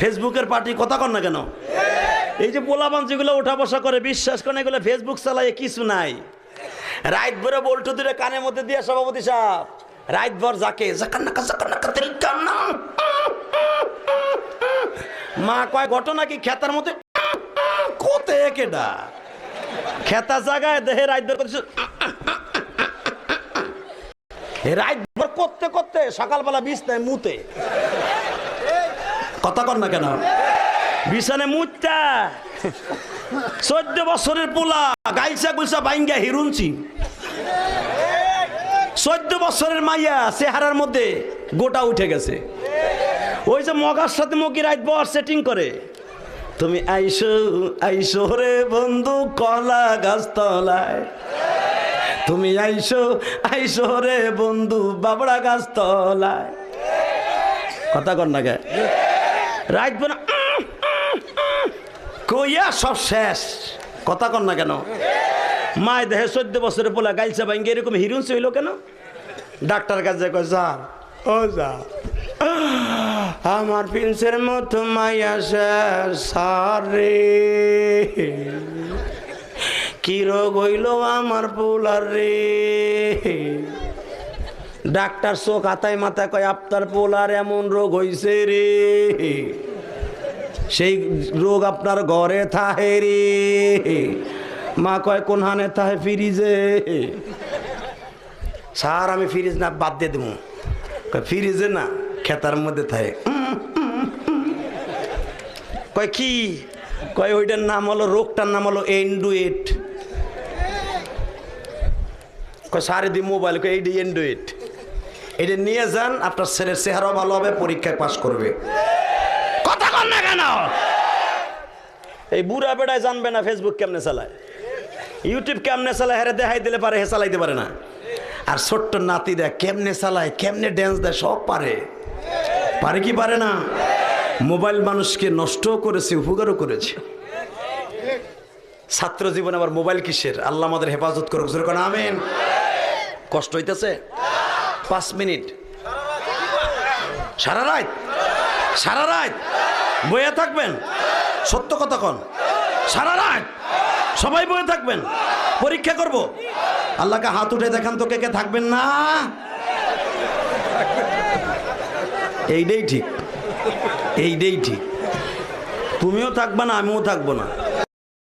ফেসবুকের পার্টি কথা কন না কেন? এই যে পোলাপান যেগুলো ওঠা বসা করে, বিশ্বাস করেন এগুলো ফেসবুক চালায় কিছু নাই। রাত ভরে বল্টু দূরে কানের মধ্যে দিয়ে সভাপতি সাহেব রাত ভর যাকে মা কয় ঘটনা কি খেতার মধ্যে কোতে কেডা খেতা জায়গায় দেহে রাত ভর করছে, রাত ভর করতে করতে সকালবেলা বিছনায় মুতে। কথা কর না কেন? বিছানে মুতটা 14 বছরের পোলা গাইসা গুলসা বাইঙ্গা হিরুনছি, 14 বছরের মাইয়া চেহারার মধ্যে গোটা উঠে গেছে। ওই যে মগার সাথে মকি রাত বর সেটিং করে, তুমি আইসো আইসো রে বন্ধু কলা গাছ তলায়, তুমি আইসো আইসো রে বন্ধু বাবড়া গাছ তলায়। কথা কর না গে? রাত বনা কইয়া সব শেষ। কথা কর না কেন? মায় দেহে 14 বছরের পোলা গাইলছে ভাঙ্গে এরকম হিরুন হইল কেন? ডাক্তার কাছে কয় স্যার, ও যা আমার প্রিন্সের মতো মাইয়া শেষ সারে, কি রোগ হইল আমার পোলার রে। ডাক্তার চোখ হাতায় মাথা কয় আপনার পোলার এমন রোগ হইছে রে, সেই রোগ আপনার ঘরে থাহে রে। মা কয় কোন হানে থাহে? ফ্রিজে। স্যার আমি ফ্রিজ না বাদ দিয়ে দেবো। ফ্রিজে না, খেতার মধ্যে থাকে। কয় কি? কয় ওইটার নাম হলো, রোগটার নাম হলো এন্ডুয়েট। কয় সারে দি মোবাইল, কয় এইটা এন্ডুয়েট, এটা নিয়ে যান, আপনার ছেলের চেহারাও ভালো হবে, পরীক্ষায় পাশ করবে। কথা কর না কেন? এই বুড়া বেড়ায় জানবে না ফেসবুক কেমনে চালায়, ইউটিউব কেমনে চালায়, হেরে দেখাই দিলে পারে, হে চালাইতে পারে না। আর ছোট্ট নাতি দেয় কেমনে চালায়, কেমনে ড্যান্স দেয়, সব পারে। পারে কি পারে না? মোবাইল মানুষকে নষ্টও করেছে, উপকারও করেছে। ছাত্র জীবনে আবার মোবাইল কিসের? আল্লাহ আমাদের হেফাজত করুক, জোরে কোন আমিন। কষ্ট হইতেছে? 5 মিনিট সারা রাত, সারা রাত বইয়া থাকবেন? সত্য কথা কন, সারা রাত সবাই বইয়া থাকবেন? পরীক্ষা করব, আল্লাহকে হাত উঠে দেখান তো কে কে থাকবেন না। এইটাই ঠিক, এইটাই ঠিক। তুমিও থাকবা না, আমিও থাকবো না।